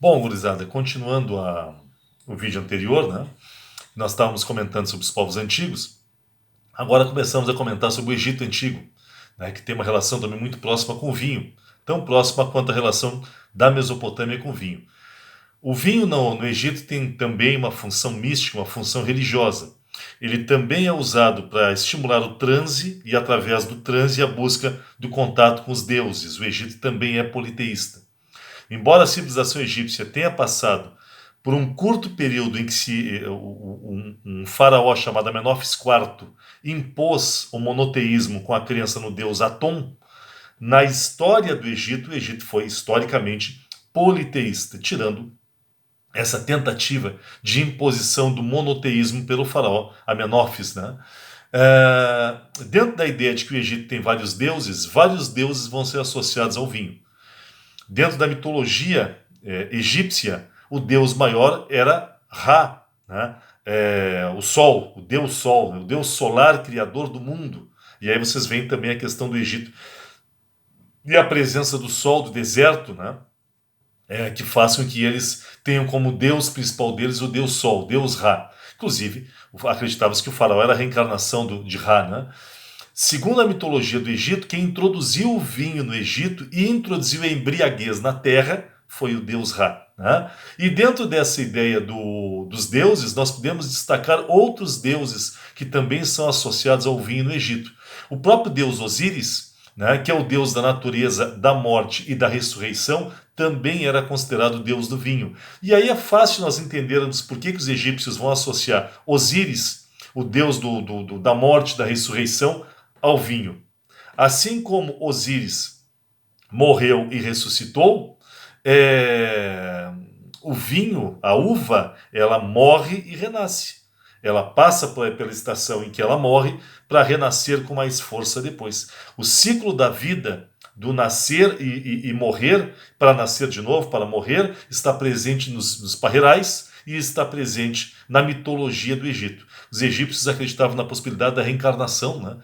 Bom, gurizada, continuando o vídeo anterior, né? Nós estávamos comentando sobre os povos antigos. Agora começamos a comentar sobre o Egito Antigo, né, que tem uma relação também muito próxima com o vinho, tão próxima quanto a relação da Mesopotâmia com o vinho. O vinho no Egito tem também uma função mística, uma função religiosa. Ele também é usado para estimular o transe e, através do transe, a busca do contato com os deuses. O Egito também é politeísta. Embora a civilização egípcia tenha passado por um curto período em que um faraó chamado Amenófis IV impôs o monoteísmo com a crença no deus Atom, na história do Egito, o Egito foi historicamente politeísta, tirando essa tentativa de imposição do monoteísmo pelo faraó Amenófis, né? Dentro da ideia de que o Egito tem vários deuses vão ser associados ao vinho. Dentro da mitologia egípcia, o deus maior era Ra, né? O Sol, o deus solar, criador do mundo. E aí vocês veem também a questão do Egito e a presença do Sol, do deserto, né? Que faz com que eles tenham como deus principal deles o deus Sol, o deus Ra. Inclusive, acreditava-se que o faraó era a reencarnação de Ra, né? Segundo a mitologia do Egito, quem introduziu o vinho no Egito e introduziu a embriaguez na terra foi o deus Ra. Né? E dentro dessa ideia dos deuses, nós podemos destacar outros deuses que também são associados ao vinho no Egito. O próprio deus Osíris, né, que é o deus da natureza, da morte e da ressurreição, também era considerado deus do vinho. E aí é fácil nós entendermos por que os egípcios vão associar Osíris, o deus da morte, da ressurreição, ao vinho. Assim como Osíris morreu e ressuscitou, o vinho, a uva, ela morre e renasce. Ela passa pela estação em que ela morre para renascer com mais força depois. O ciclo da vida, do nascer e morrer, para nascer de novo, para morrer, está presente nos parreirais e está presente na mitologia do Egito. Os egípcios acreditavam na possibilidade da reencarnação, né?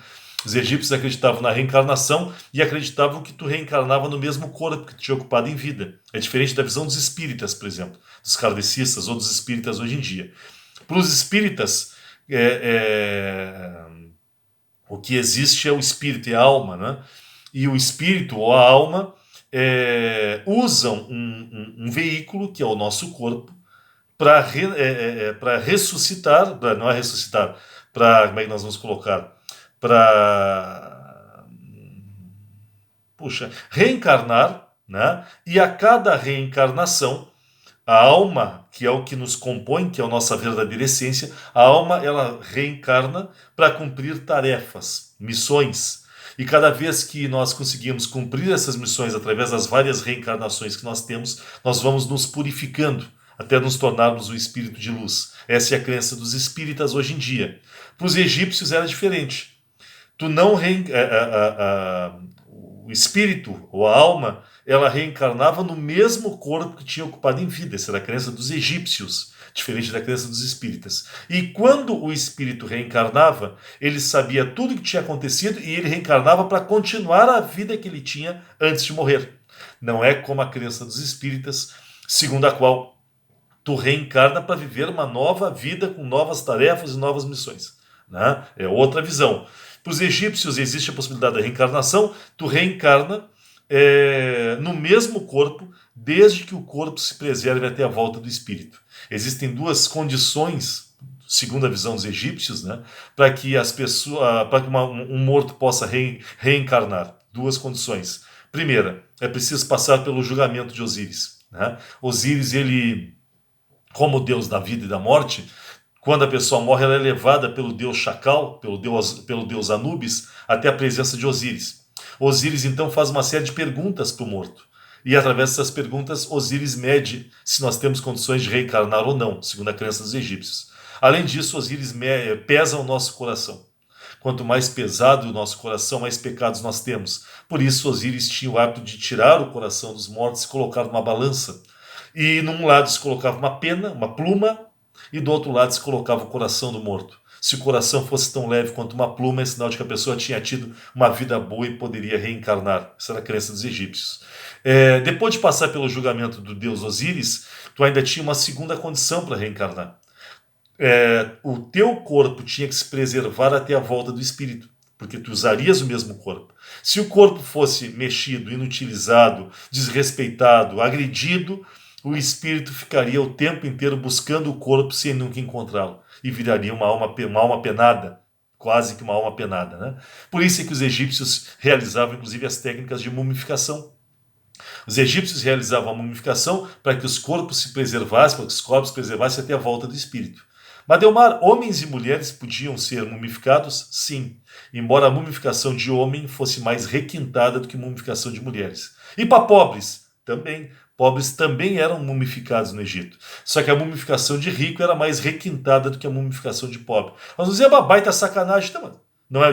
Os egípcios acreditavam na reencarnação e acreditavam que tu reencarnava no mesmo corpo que tu tinha ocupado em vida. É diferente da visão dos espíritas, por exemplo, dos kardecistas ou dos espíritas hoje em dia. Para os espíritas, o que existe é o espírito e a alma, né? E o espírito ou a alma usam um veículo, que é o nosso corpo, para ressuscitar, não é ressuscitar, para, como é que nós vamos colocar? Para, reencarnar, né? E a cada reencarnação, a alma, que é o que nos compõe, que é a nossa verdadeira essência, a alma ela reencarna para cumprir tarefas, missões. E cada vez que nós conseguimos cumprir essas missões através das várias reencarnações que nós temos, nós vamos nos purificando até nos tornarmos o espírito de luz. Essa é a crença dos espíritas hoje em dia. Para os egípcios era diferente. Tu não o espírito ou a alma ela reencarnava no mesmo corpo que tinha ocupado em vida. Essa era a crença dos egípcios, diferente da crença dos espíritas. E quando o espírito reencarnava, ele sabia tudo o que tinha acontecido e ele reencarnava para continuar a vida que ele tinha antes de morrer. Não é como a crença dos espíritas, segundo a qual tu reencarna para viver uma nova vida com novas tarefas e novas missões. Né? É outra visão. Para os egípcios existe a possibilidade da reencarnação, tu reencarna no mesmo corpo, desde que o corpo se preserve até a volta do espírito. Existem duas condições, segundo a visão dos egípcios, né, para que as pessoas, para que um morto possa reencarnar. Duas condições. Primeira, é preciso passar pelo julgamento de Osíris. Né? Osíris, ele, como deus da vida e da morte, quando a pessoa morre, ela é levada pelo deus Chacal, pelo deus Anubis, até a presença de Osíris. Osíris então faz uma série de perguntas para o morto. E através dessas perguntas, Osíris mede se nós temos condições de reencarnar ou não, segundo a crença dos egípcios. Além disso, Osíris pesa o nosso coração. Quanto mais pesado o nosso coração, mais pecados nós temos. Por isso, Osíris tinha o hábito de tirar o coração dos mortos e colocar numa balança. E num lado se colocava uma pena, uma pluma, e do outro lado se colocava o coração do morto. Se o coração fosse tão leve quanto uma pluma, é sinal de que a pessoa tinha tido uma vida boa e poderia reencarnar. Essa era a crença dos egípcios. Depois de passar pelo julgamento do deus Osíris, tu ainda tinha uma segunda condição para reencarnar. O teu corpo tinha que se preservar até a volta do espírito, porque tu usarias o mesmo corpo. Se o corpo fosse mexido, inutilizado, desrespeitado, agredido, o espírito ficaria o tempo inteiro buscando o corpo sem nunca encontrá-lo, e viraria uma alma penada, quase que uma alma penada, né? Por isso é que os egípcios realizavam inclusive as técnicas de mumificação. Os egípcios realizavam a mumificação para que os corpos se preservassem, para que os corpos se preservassem até a volta do espírito. Mas, Delmar, homens e mulheres podiam ser mumificados? Sim, embora a mumificação de homem fosse mais requintada do que a mumificação de mulheres. E para pobres? Também. Pobres também eram mumificados no Egito. Só que a mumificação de rico era mais requintada do que a mumificação de pobre. Nós vamos dizer, uma baita sacanagem. Não é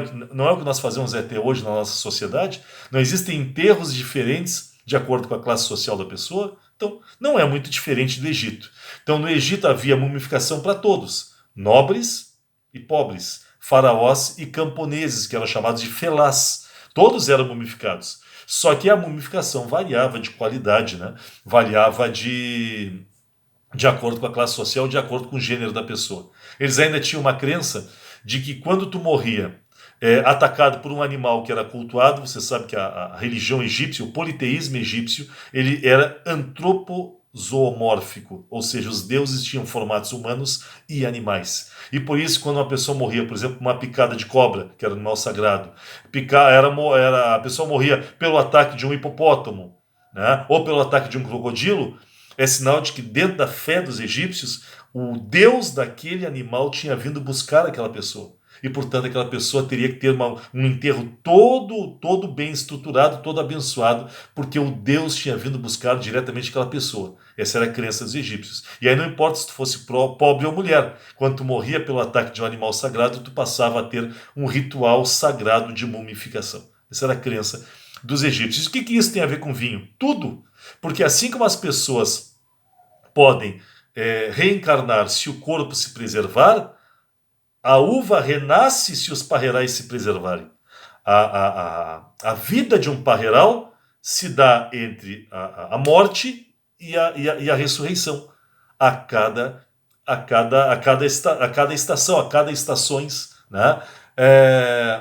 o que nós fazemos até hoje na nossa sociedade? Não existem enterros diferentes de acordo com a classe social da pessoa? Então, não é muito diferente do Egito. Então, no Egito havia mumificação para todos, nobres e pobres, faraós e camponeses, que eram chamados de felás. Todos eram mumificados. Só que a mumificação variava de qualidade, né? Variava de acordo com a classe social, de acordo com o gênero da pessoa. Eles ainda tinham uma crença de que quando tu morria atacado por um animal que era cultuado, você sabe que a religião egípcia, o politeísmo egípcio, ele era antropozoomórfico, ou seja, os deuses tinham formatos humanos e animais. E por isso, quando uma pessoa morria, por exemplo, uma picada de cobra, que era um animal sagrado, a pessoa morria pelo ataque de um hipopótamo, né, ou pelo ataque de um crocodilo, é sinal de que dentro da fé dos egípcios, o deus daquele animal tinha vindo buscar aquela pessoa. E, portanto, aquela pessoa teria que ter um enterro todo bem estruturado, todo abençoado, porque o Deus tinha vindo buscar diretamente aquela pessoa. Essa era a crença dos egípcios. E aí não importa se tu fosse pobre ou mulher. Quando tu morria pelo ataque de um animal sagrado, tu passava a ter um ritual sagrado de mumificação. Essa era a crença dos egípcios. O que isso tem a ver com vinho? Tudo. Porque assim como as pessoas podem reencarnar se o corpo se preservar, a uva renasce se os parreirais se preservarem. A vida de um parreiral se dá entre a morte e a ressurreição. A cada estação, a cada estações, né?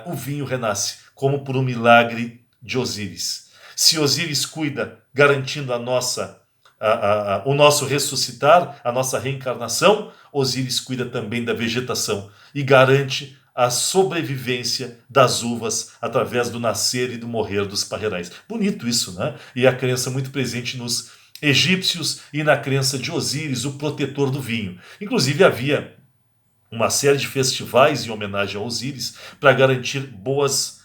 O vinho renasce, como por um milagre de Osíris. Se Osíris cuida, garantindo o nosso ressuscitar, a nossa reencarnação, Osíris cuida também da vegetação e garante a sobrevivência das uvas através do nascer e do morrer dos parreirais. Bonito isso, né? E a crença muito presente nos egípcios e na crença de Osíris, o protetor do vinho. Inclusive havia uma série de festivais em homenagem a Osíris para garantir boas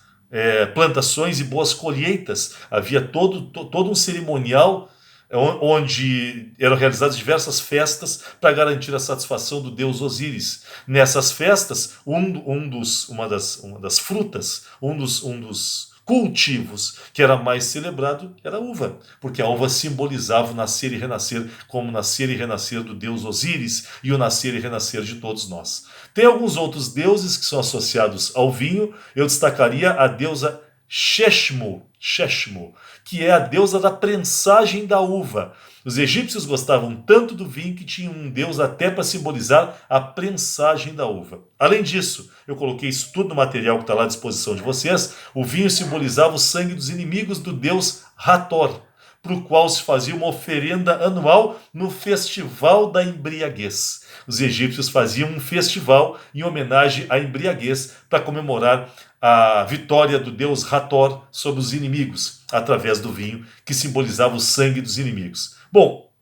plantações e boas colheitas. Havia todo um cerimonial onde eram realizadas diversas festas para garantir a satisfação do deus Osíris. Nessas festas, uma das frutas, um dos cultivos que era mais celebrado era a uva, porque a uva simbolizava o nascer e renascer, como o nascer e renascer do deus Osíris e o nascer e renascer de todos nós. Tem alguns outros deuses que são associados ao vinho. Eu destacaria a deusa Sheshmu, que é a deusa da prensagem da uva. Os egípcios gostavam tanto do vinho que tinham um deus até para simbolizar a prensagem da uva. Além disso, eu coloquei isso tudo no material que está lá à disposição de vocês. O vinho simbolizava o sangue dos inimigos do deus Hathor, para o qual se fazia uma oferenda anual no Festival da Embriaguez. Os egípcios faziam um festival em homenagem à embriaguez para comemorar a vitória do deus Hathor sobre os inimigos, através do vinho, que simbolizava o sangue dos inimigos. Bom,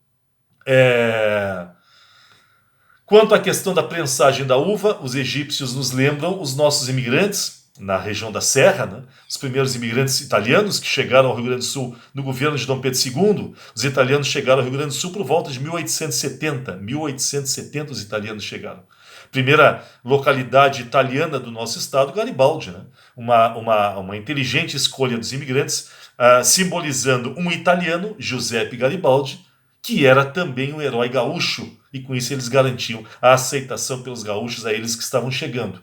quanto à questão da prensagem da uva, os egípcios nos lembram os nossos imigrantes na região da Serra, né? Os primeiros imigrantes italianos que chegaram ao Rio Grande do Sul no governo de Dom Pedro II. Os italianos chegaram ao Rio Grande do Sul por volta de 1870. 1870 os italianos chegaram. Primeira localidade italiana do nosso estado, Garibaldi, né? Uma inteligente escolha dos imigrantes, simbolizando um italiano, Giuseppe Garibaldi, que era também um herói gaúcho, e com isso eles garantiam a aceitação pelos gaúchos a eles que estavam chegando.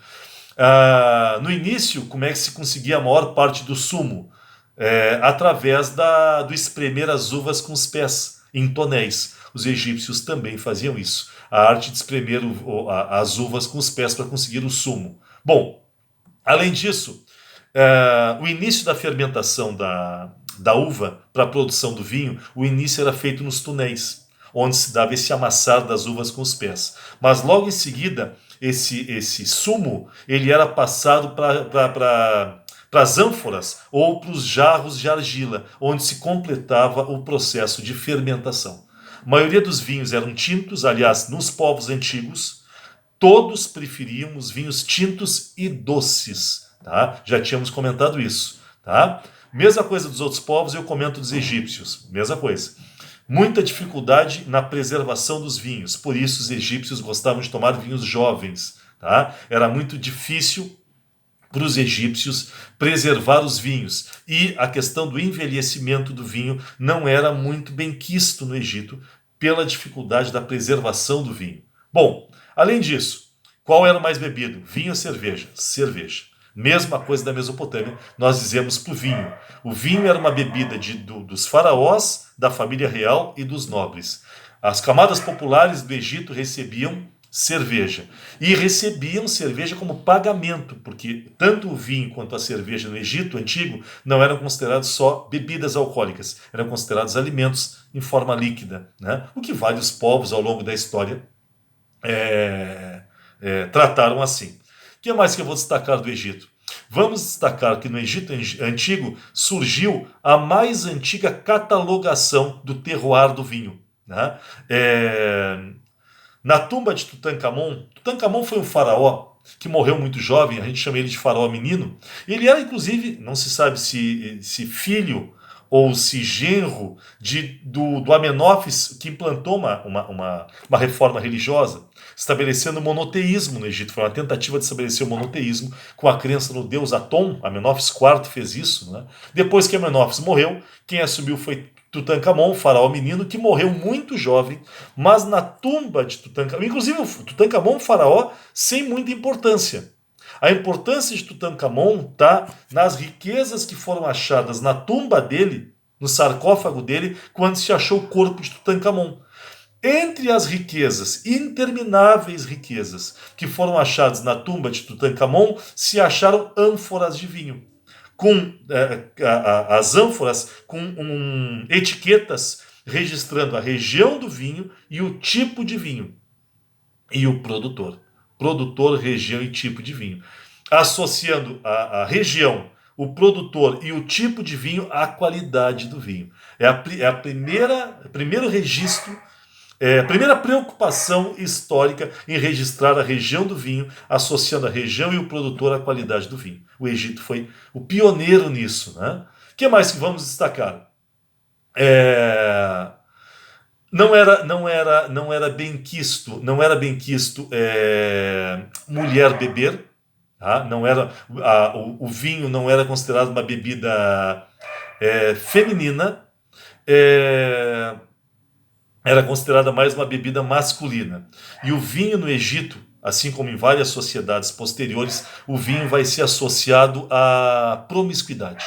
No início, como é que se conseguia a maior parte do sumo? através do espremer as uvas com os pés, em tonéis. Os egípcios também faziam isso. A arte de espremer as uvas com os pés para conseguir o sumo. Bom, além disso, o início da fermentação da uva para a produção do vinho, o início era feito nos túneis, onde se dava esse amassar das uvas com os pés. Mas logo em seguida, esse sumo ele era passado para as ânforas ou para os jarros de argila, onde se completava o processo de fermentação. A maioria dos vinhos eram tintos, aliás, nos povos antigos, todos preferiam os vinhos tintos e doces. Tá? Já tínhamos comentado isso. Tá? Mesma coisa dos outros povos, eu comento dos egípcios. Mesma coisa. Muita dificuldade na preservação dos vinhos. Por isso os egípcios gostavam de tomar vinhos jovens. Tá? Era muito difícil para os egípcios preservar os vinhos. E a questão do envelhecimento do vinho não era muito bem quisto no Egito pela dificuldade da preservação do vinho. Bom, além disso, qual era o mais bebido? Vinho ou cerveja? Cerveja. Mesma coisa da Mesopotâmia, nós dizemos para o vinho. O vinho era uma bebida dos faraós, da família real e dos nobres. As camadas populares do Egito recebiam cerveja. E recebiam cerveja como pagamento, porque tanto o vinho quanto a cerveja no Egito antigo não eram considerados só bebidas alcoólicas, eram considerados alimentos em forma líquida, né? O que vários povos ao longo da história trataram assim. O que mais que eu vou destacar do Egito? Vamos destacar que no Egito antigo surgiu a mais antiga catalogação do terroir do vinho, né? Na tumba de Tutankhamon, Tutankhamon foi um faraó que morreu muito jovem, a gente chama ele de faraó menino. Ele era, inclusive, não se sabe se filho ou se genro do Amenófis, que implantou uma reforma religiosa, estabelecendo o monoteísmo no Egito. Foi uma tentativa de estabelecer o monoteísmo com a crença no deus Atom. Amenófis IV fez isso. Né? Depois que Amenófis morreu, quem assumiu foi Tutankhamon, o faraó menino, que morreu muito jovem, mas na tumba de Tutankhamon, inclusive o Tutankhamon, um faraó sem muita importância. A importância de Tutankhamon está nas riquezas que foram achadas na tumba dele, no sarcófago dele, quando se achou o corpo de Tutankhamon. Entre as riquezas, intermináveis riquezas, que foram achadas na tumba de Tutankhamon, se acharam ânforas de vinho. Com as ânforas com etiquetas registrando a região do vinho e o tipo de vinho. E o produtor. Produtor, região e tipo de vinho. Associando a região, o produtor e o tipo de vinho à qualidade do vinho. É a primeiro registro, a primeira preocupação histórica em registrar a região do vinho, associando a região e o produtor à qualidade do vinho. O Egito foi o pioneiro nisso. Né? O que mais que vamos destacar? Não era bem quisto mulher beber. Tá? Não era, o vinho não era considerado uma bebida feminina. Era considerada mais uma bebida masculina. E o vinho no Egito, assim como em várias sociedades posteriores, o vinho vai ser associado à promiscuidade.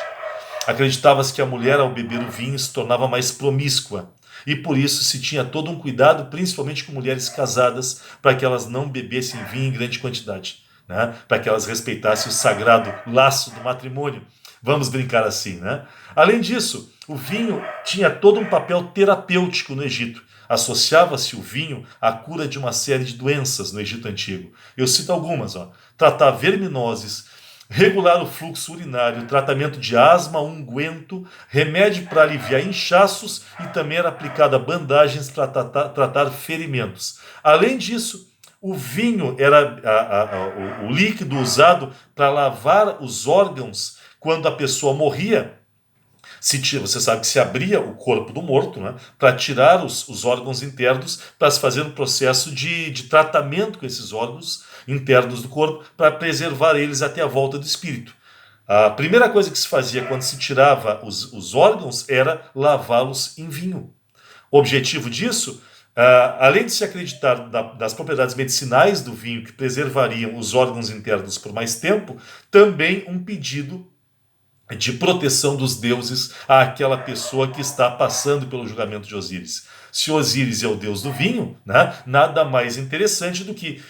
Acreditava-se que a mulher, ao beber o vinho, se tornava mais promíscua. E por isso se tinha todo um cuidado, principalmente com mulheres casadas, para que elas não bebessem vinho em grande quantidade, né? Para que elas respeitassem o sagrado laço do matrimônio. Vamos brincar assim, né? Além disso, o vinho tinha todo um papel terapêutico no Egito. Associava-se o vinho à cura de uma série de doenças no Egito Antigo. Eu cito algumas. Tratar verminoses, regular o fluxo urinário, tratamento de asma, unguento, remédio para aliviar inchaços e também era aplicado a bandagens para tratar ferimentos. Além disso, o vinho era o líquido usado para lavar os órgãos quando a pessoa morria. Você sabe que se abria o corpo do morto, né, para tirar os órgãos internos, para se fazer um processo de tratamento com esses órgãos internos do corpo, para preservar eles até a volta do espírito. A primeira coisa que se fazia quando se tirava os órgãos era lavá-los em vinho. O objetivo disso, além de se acreditar das propriedades medicinais do vinho que preservariam os órgãos internos por mais tempo, também um pedido de proteção dos deuses àquela pessoa que está passando pelo julgamento de Osíris. Se Osíris é o deus do vinho, né, nada mais interessante do que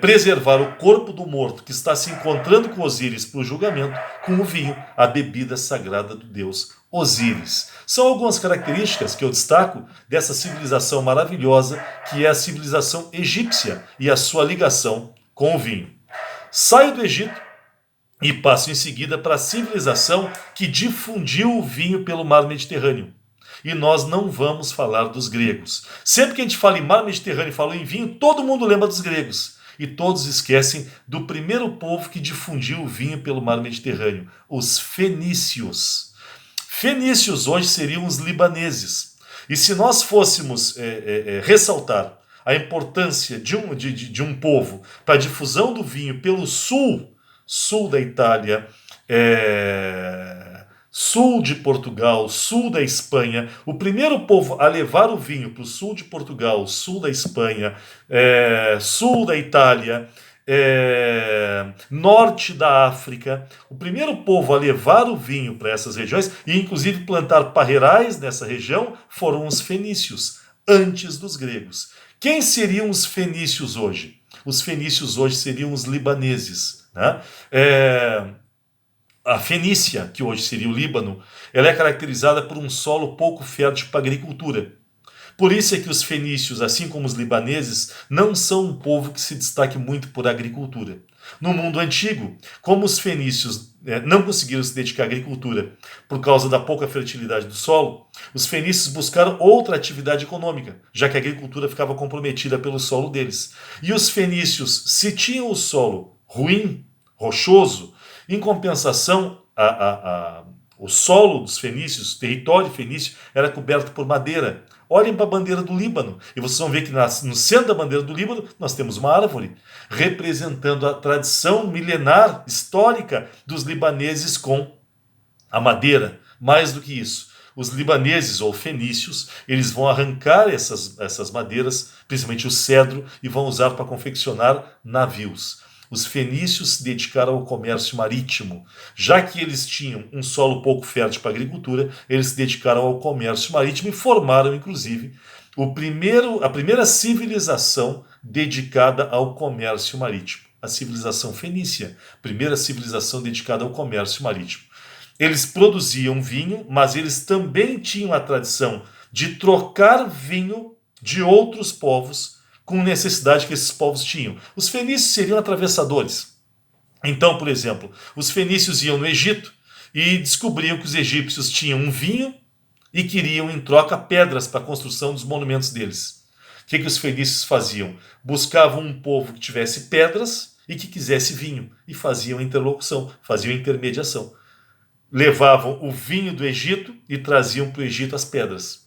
preservar o corpo do morto que está se encontrando com Osíris para o julgamento com o vinho, a bebida sagrada do deus Osíris. São algumas características que eu destaco dessa civilização maravilhosa que é a civilização egípcia e a sua ligação com o vinho. Saio do Egito e passo em seguida para a civilização que difundiu o vinho pelo mar Mediterrâneo. E nós não vamos falar dos gregos. Sempre que a gente fala em mar Mediterrâneo e fala em vinho, todo mundo lembra dos gregos. E todos esquecem do primeiro povo que difundiu o vinho pelo mar Mediterrâneo, os fenícios. Fenícios hoje seriam os libaneses. E se nós fôssemos ressaltar a importância de um povo para a difusão do vinho pelo sul da Itália, sul de Portugal, sul da Espanha, o primeiro povo a levar o vinho para o sul de Portugal, sul da Espanha, sul da Itália, norte da África, o primeiro povo a levar o vinho para essas regiões e inclusive plantar parreirais nessa região foram os fenícios, antes dos gregos. Quem seriam os fenícios hoje? Os fenícios hoje seriam os libaneses, né? A Fenícia, que hoje seria o Líbano, ela é caracterizada por um solo pouco fértil para a agricultura. Por isso é que os fenícios, assim como os libaneses, não são um povo que se destaque muito por agricultura. No mundo antigo, como os fenícios não conseguiram se dedicar à agricultura por causa da pouca fertilidade do solo, os fenícios buscaram outra atividade econômica, já que a agricultura ficava comprometida pelo solo deles. E os fenícios, se tinham o solo ruim, rochoso, em compensação, o solo dos fenícios, o território fenício, era coberto por madeira. Olhem para a bandeira do Líbano e vocês vão ver que no centro da bandeira do Líbano nós temos uma árvore representando a tradição milenar, histórica dos libaneses com a madeira. Mais do que isso, os libaneses ou fenícios, eles vão arrancar essas madeiras, principalmente o cedro, e vão usar para confeccionar navios. Os fenícios se dedicaram ao comércio marítimo. Já que eles tinham um solo pouco fértil para a agricultura, eles se dedicaram ao comércio marítimo e formaram, inclusive, a primeira civilização dedicada ao comércio marítimo. A civilização fenícia, primeira civilização dedicada ao comércio marítimo. Eles produziam vinho, mas eles também tinham a tradição de trocar vinho de outros povos com necessidade que esses povos tinham. Os fenícios seriam atravessadores. Então, por exemplo, os fenícios iam no Egito e descobriam que os egípcios tinham um vinho e queriam, em troca, pedras para a construção dos monumentos deles. O que os fenícios faziam? Buscavam um povo que tivesse pedras e que quisesse vinho, e faziam interlocução, faziam intermediação. Levavam o vinho do Egito e traziam para o Egito as pedras.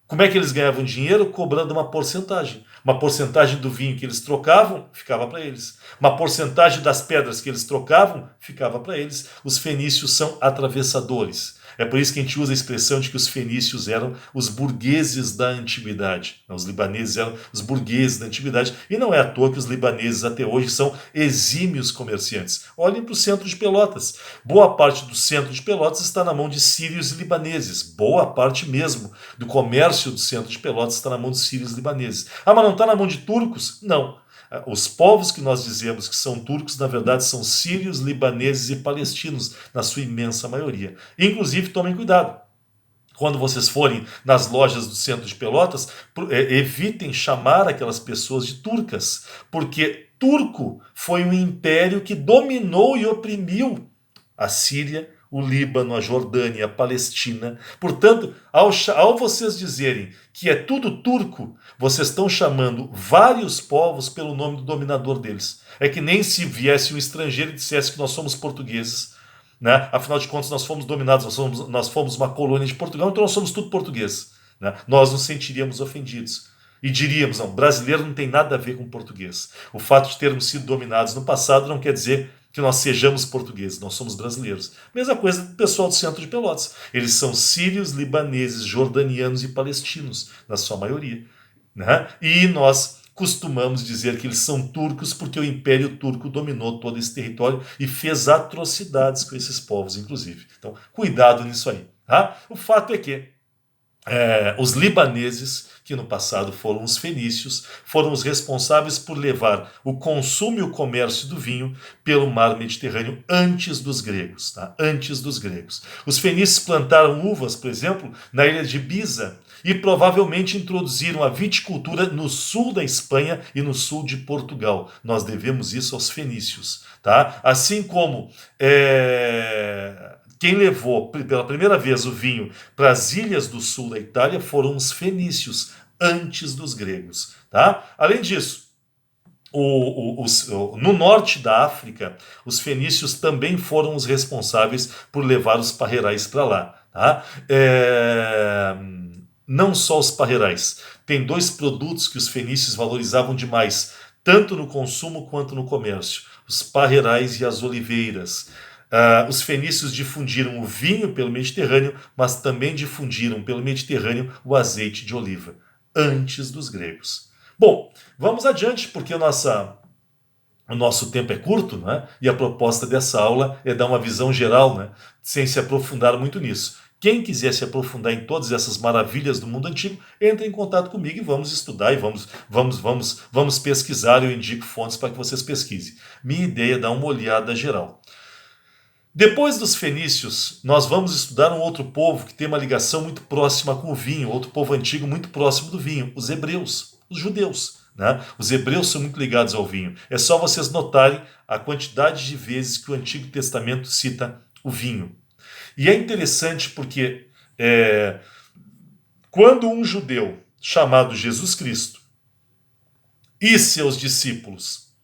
Como é que eles ganhavam dinheiro? Cobrando uma porcentagem. Uma porcentagem do vinho que eles trocavam, ficava para eles. Uma porcentagem das pedras que eles trocavam, ficava para eles. Os fenícios são atravessadores. É por isso que a gente usa a expressão de que os fenícios eram os burgueses da antiguidade. Os libaneses eram os burgueses da antiguidade. E não é à toa que os libaneses até hoje são exímios comerciantes. Olhem para o centro de Pelotas. Boa parte do centro de Pelotas está na mão de sírios e libaneses. Boa parte mesmo do comércio do centro de Pelotas está na mão de sírios e libaneses. Ah, mas não está na mão de turcos? Não. Os povos que nós dizemos que são turcos, na verdade, são sírios, libaneses e palestinos, na sua imensa maioria. Inclusive, tomem cuidado. Quando vocês forem nas lojas do centro de Pelotas, evitem chamar aquelas pessoas de turcas, porque turco foi um império que dominou e oprimiu a Síria, o Líbano, a Jordânia, a Palestina. Portanto, ao vocês dizerem que é tudo turco, vocês estão chamando vários povos pelo nome do dominador deles. É que nem se viesse um estrangeiro e dissesse que nós somos portugueses, né? Afinal de contas, nós fomos dominados, nós fomos uma colônia de Portugal, então nós somos tudo portugueses, né? Nós nos sentiríamos ofendidos. E diríamos, não, brasileiro não tem nada a ver com português. O fato de termos sido dominados no passado não quer dizer que nós sejamos portugueses, nós somos brasileiros. Mesma coisa do pessoal do centro de Pelotas. Eles são sírios, libaneses, jordanianos e palestinos, na sua maioria. Né? E nós costumamos dizer que eles são turcos porque o Império Turco dominou todo esse território e fez atrocidades com esses povos, inclusive. Então, cuidado nisso aí. Tá? O fato é que os libaneses, que no passado foram os fenícios, foram os responsáveis por levar o consumo e o comércio do vinho pelo mar Mediterrâneo antes dos gregos. Tá? Antes dos gregos. Os fenícios plantaram uvas, por exemplo, na ilha de Ibiza e provavelmente introduziram a viticultura no sul da Espanha e no sul de Portugal. Nós devemos isso aos fenícios. Tá? Assim como quem levou pela primeira vez o vinho para as ilhas do sul da Itália foram os fenícios, antes dos gregos. Tá? Além disso, no norte da África, os fenícios também foram os responsáveis por levar os parreirais para lá. Tá? Não só os parreirais. Tem dois produtos que os fenícios valorizavam demais, tanto no consumo quanto no comércio: os parreirais e as oliveiras. Os fenícios difundiram o vinho pelo Mediterrâneo, mas também difundiram pelo Mediterrâneo o azeite de oliva, antes dos gregos. Bom, vamos adiante, porque o nosso tempo é curto, né? E a proposta dessa aula é dar uma visão geral, né? Sem se aprofundar muito nisso. Quem quiser se aprofundar em todas essas maravilhas do mundo antigo, entre em contato comigo e vamos estudar e vamos pesquisar. Eu indico fontes para que vocês pesquisem. Minha ideia é dar uma olhada geral. Depois dos fenícios, nós vamos estudar um outro povo que tem uma ligação muito próxima com o vinho, outro povo antigo muito próximo do vinho, os hebreus, os judeus. Né? Os hebreus são muito ligados ao vinho. É só vocês notarem a quantidade de vezes que o Antigo Testamento cita o vinho. E é interessante porque quando um judeu chamado Jesus Cristo e seus discípulos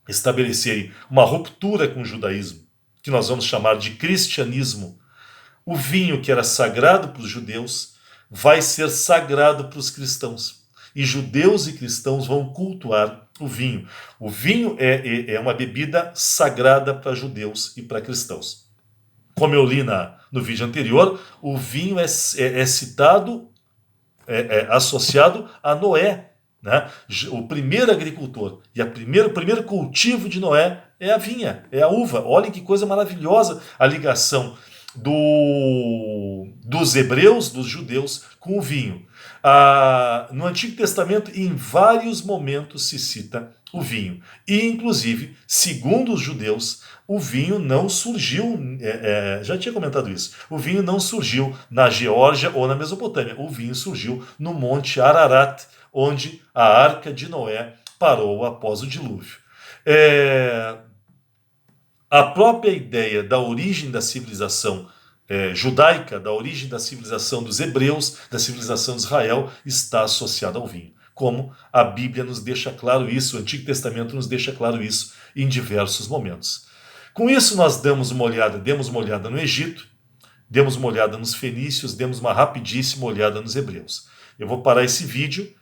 estabelecerem uma ruptura com o judaísmo, que nós vamos chamar de cristianismo, o vinho que era sagrado para os judeus vai ser sagrado para os cristãos. E judeus e cristãos vão cultuar o vinho. O vinho é uma bebida sagrada para judeus e para cristãos. Como eu li no vídeo anterior, o vinho é citado, associado a Noé. Né? O primeiro agricultor e o primeiro cultivo de Noé é a vinha, é a uva. Olhem que coisa maravilhosa a ligação dos hebreus, dos judeus, com o vinho. No Antigo Testamento, em vários momentos se cita o vinho. E, inclusive, segundo os judeus, o vinho não surgiu, já tinha comentado isso, o vinho não surgiu na Geórgia ou na Mesopotâmia. O vinho surgiu no Monte Ararat, onde a Arca de Noé parou após o dilúvio. A própria ideia da origem da civilização judaica, da origem da civilização dos hebreus, da civilização de Israel, está associada ao vinho. Como a Bíblia nos deixa claro isso, o Antigo Testamento nos deixa claro isso em diversos momentos. Com isso nós demos uma olhada no Egito, demos uma olhada nos fenícios, demos uma rapidíssima olhada nos hebreus. Eu vou parar esse vídeo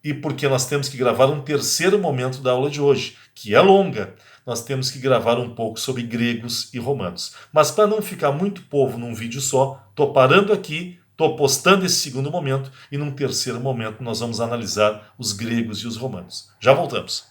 e porque nós temos que gravar um terceiro momento da aula de hoje, que é longa, nós temos que gravar um pouco sobre gregos e romanos. Mas para não ficar muito povo num vídeo só, estou parando aqui, estou postando esse segundo momento e num terceiro momento nós vamos analisar os gregos e os romanos. Já voltamos.